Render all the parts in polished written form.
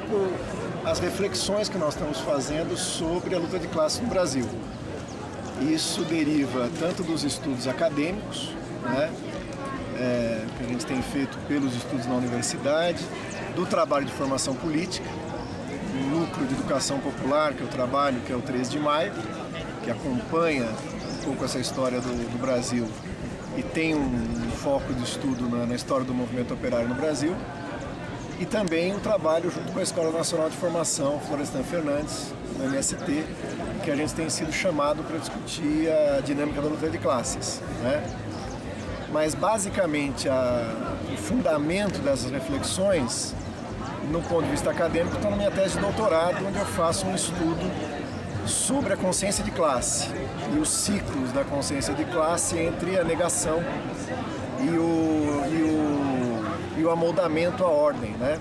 pouco as reflexões que nós estamos fazendo sobre a luta de classe no Brasil. Isso deriva tanto dos estudos acadêmicos, né, que a gente tem feito pelos estudos na universidade, do trabalho de formação política, o núcleo de educação popular que eu trabalho, que é o 13 de Maio, que acompanha um pouco essa história do Brasil e tem um foco de estudo na história do movimento operário no Brasil, e também o trabalho junto com a Escola Nacional de Formação, Florestan Fernandes, do MST, que a gente tem sido chamado para discutir a dinâmica da luta de classes, né? Mas basicamente o fundamento dessas reflexões, no ponto de vista acadêmico, está na minha tese de doutorado, onde eu faço um estudo sobre a consciência de classe e os ciclos da consciência de classe entre a negação e o amoldamento à ordem, né?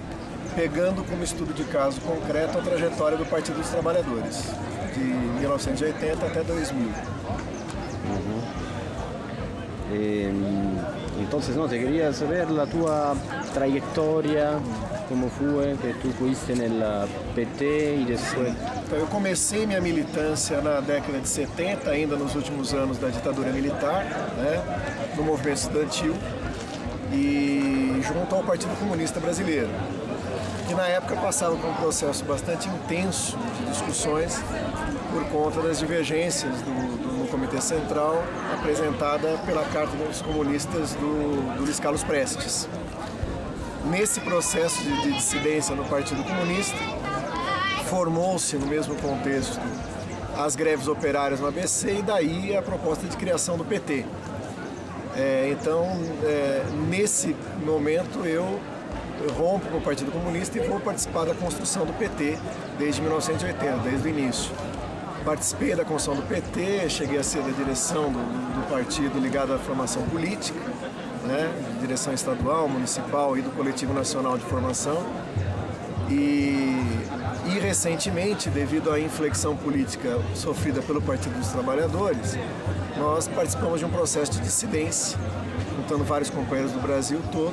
Pegando como estudo de caso concreto a trajetória do Partido dos Trabalhadores, de 1980 até 2000. Entonces, no, te quería saber la tua trayectoria, como fue que tú fuiste nel PT e depois... Então, eu comecei minha militância na década de 70, ainda nos últimos anos da ditadura militar, né, no movimento estudantil e junto ao Partido Comunista Brasileiro, que na época passava por um processo bastante intenso de discussões por conta das divergências no Comitê Central apresentada pela Carta dos Comunistas do Luiz Carlos Prestes. Nesse processo de dissidência no Partido Comunista, formou-se no mesmo contexto as greves operárias no ABC e daí a proposta de criação do PT. Nesse momento eu rompo com o Partido Comunista e vou participar da construção do PT desde 1980, desde o início. Participei da construção do PT, cheguei a ser da direção do partido ligado à formação política, né, direção estadual, municipal e do Coletivo Nacional de Formação. E recentemente, devido à inflexão política sofrida pelo Partido dos Trabalhadores, nós participamos de um processo de dissidência, juntando vários companheiros do Brasil todo.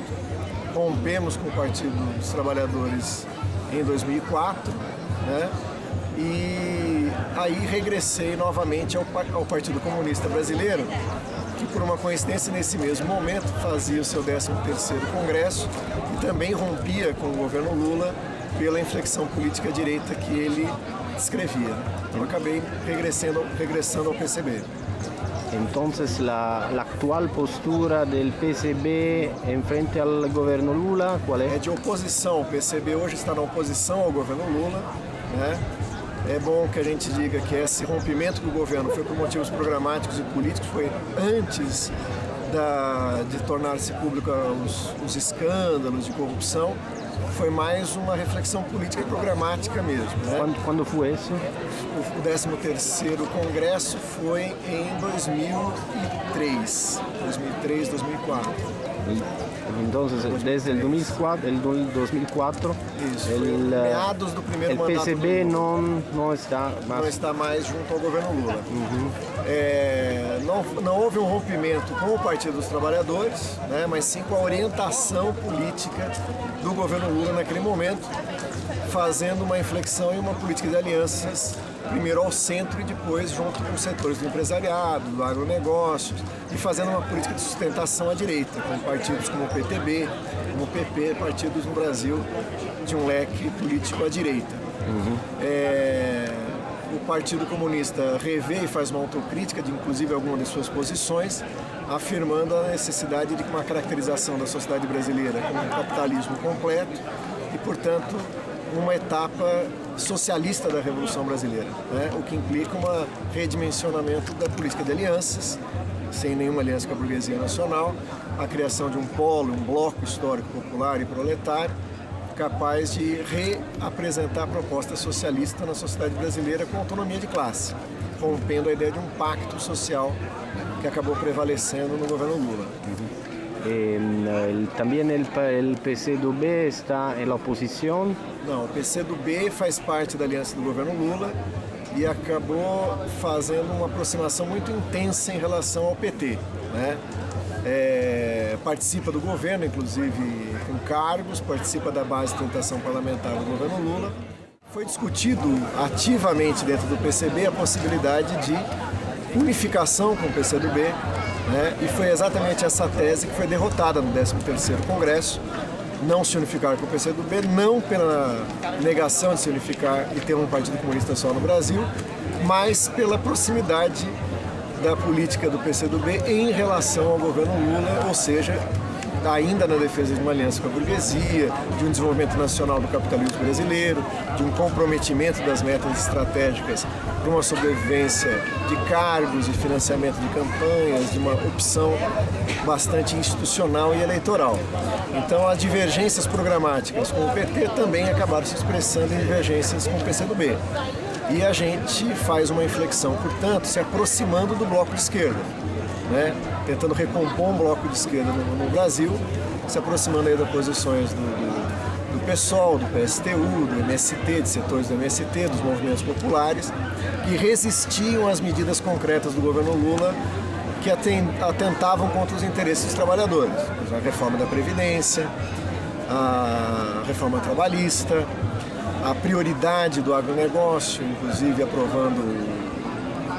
Rompemos com o Partido dos Trabalhadores em 2004, né? E aí regressei novamente ao Partido Comunista Brasileiro, que por uma coincidência nesse mesmo momento fazia o seu 13º Congresso e também rompia com o governo Lula pela inflexão política à direita que ele descrevia. Então acabei regressando ao PCB. Entonces, la actual postura del PCB en frente al gobierno Lula, ¿cuál es? É de oposição. O PCB hoje está na oposição ao governo Lula, né? É bom que a gente diga que esse rompimento do governo foi por motivos programáticos e políticos, foi antes de tornar-se público os escândalos de corrupção, foi mais uma reflexão política e programática mesmo, né? Quando foi isso? O 13º Congresso foi em 2003, 2004. Entonces, desde el 2004, Isso, meados do primeiro el mandato PCB do Lula. não está mais... Não está mais junto ao governo Lula. Não houve um rompimento com o Partido dos Trabalhadores, né, mas sim com a orientação política do governo Lula naquele momento, fazendo uma inflexão e uma política de alianças, primeiro ao centro e depois junto com os setores do empresariado, do agronegócio, e fazendo uma política de sustentação à direita, com partidos como o PTB, como o PP, partidos no Brasil de um leque político à direita. O Partido Comunista revê e faz uma autocrítica de inclusive algumas de suas posições, afirmando a necessidade de uma caracterização da sociedade brasileira como um capitalismo completo e, portanto, uma etapa socialista da Revolução Brasileira, né? O que implica um redimensionamento da política de alianças, sem nenhuma aliança com a burguesia nacional, a criação de um polo, um bloco histórico popular e proletário, capaz de reapresentar a proposta socialista na sociedade brasileira com autonomia de classe, rompendo a ideia de um pacto social que acabou prevalecendo no governo Lula. También el PCdoB está en la oposición. Não, o PCdoB faz parte da aliança do governo Lula e acabou fazendo uma aproximação muito intensa em relação ao PT, né? participa do governo, inclusive com cargos, participa da base de tentação parlamentar do governo Lula. Foi discutido ativamente dentro do PCB a possibilidade de unificação com o PCdoB, né? E foi exatamente essa tese que foi derrotada no 13º Congresso. Não se unificar com o PCdoB, não pela negação de se unificar e ter um partido comunista só no Brasil, mas pela proximidade da política do PCdoB em relação ao governo Lula, ou seja, ainda na defesa de uma aliança com a burguesia, de um desenvolvimento nacional do capitalismo brasileiro, de um comprometimento das metas estratégicas para uma sobrevivência de cargos e financiamento de campanhas, de uma opção bastante institucional e eleitoral. Então, as divergências programáticas com o PT também acabaram se expressando em divergências com o PCdoB. E a gente faz uma inflexão, portanto, se aproximando do bloco de esquerda, né? Tentando recompor um bloco de esquerda no Brasil, se aproximando aí das posições do PSOL, do PSTU, do MST, de setores do MST, dos movimentos populares, que resistiam às medidas concretas do governo Lula que atentavam contra os interesses dos trabalhadores. A reforma da Previdência, a reforma trabalhista, a prioridade do agronegócio, inclusive aprovando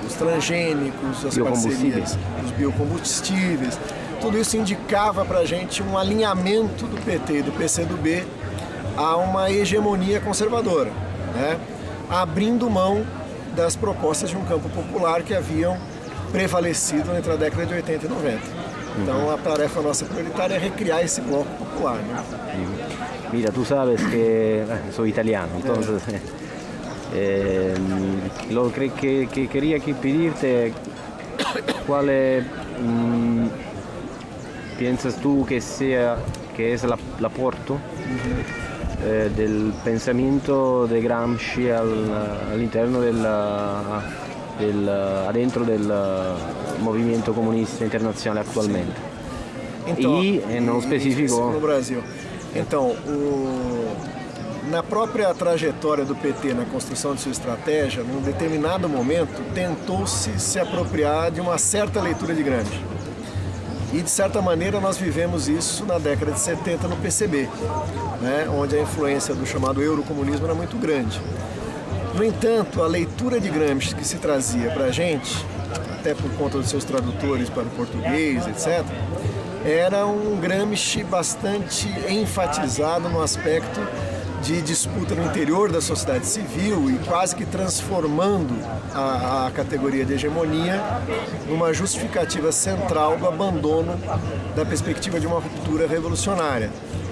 os transgênicos, as parcerias dos biocombustíveis. Tudo isso indicava para a gente um alinhamento do PT e do PCdoB a uma hegemonia conservadora, né? Abrindo mão das propostas de um campo popular que haviam prevalecido entre a década de 80 e 90. Então a tarefa nossa prioritária é recriar esse bloco popular, né? Mira, tú sabes que soy italiano, entonces lo que quería pedirte cuál piensas tú que es el aporte del pensamiento de Gramsci all'interno adentro del movimento comunista internazionale attualmente. Então, e nello specifico no Brasil. Então, na própria trajetória do PT na construção de sua estratégia, num determinado momento, tentou-se se apropriar de uma certa leitura de Gramsci. E, de certa maneira, nós vivemos isso na década de 70 no PCB, né, onde a influência do chamado eurocomunismo era muito grande. No entanto, a leitura de Gramsci que se trazia para a gente, até por conta dos seus tradutores para o português, etc., era um Gramsci bastante enfatizado no aspecto de disputa no interior da sociedade civil e quase que transformando a categoria de hegemonia numa justificativa central do abandono da perspectiva de uma ruptura revolucionária,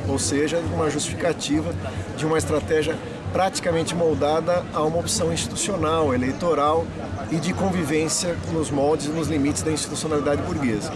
ou seja, uma justificativa de uma estratégia praticamente moldada a uma opção institucional, eleitoral e de convivência nos moldes e nos limites da institucionalidade burguesa.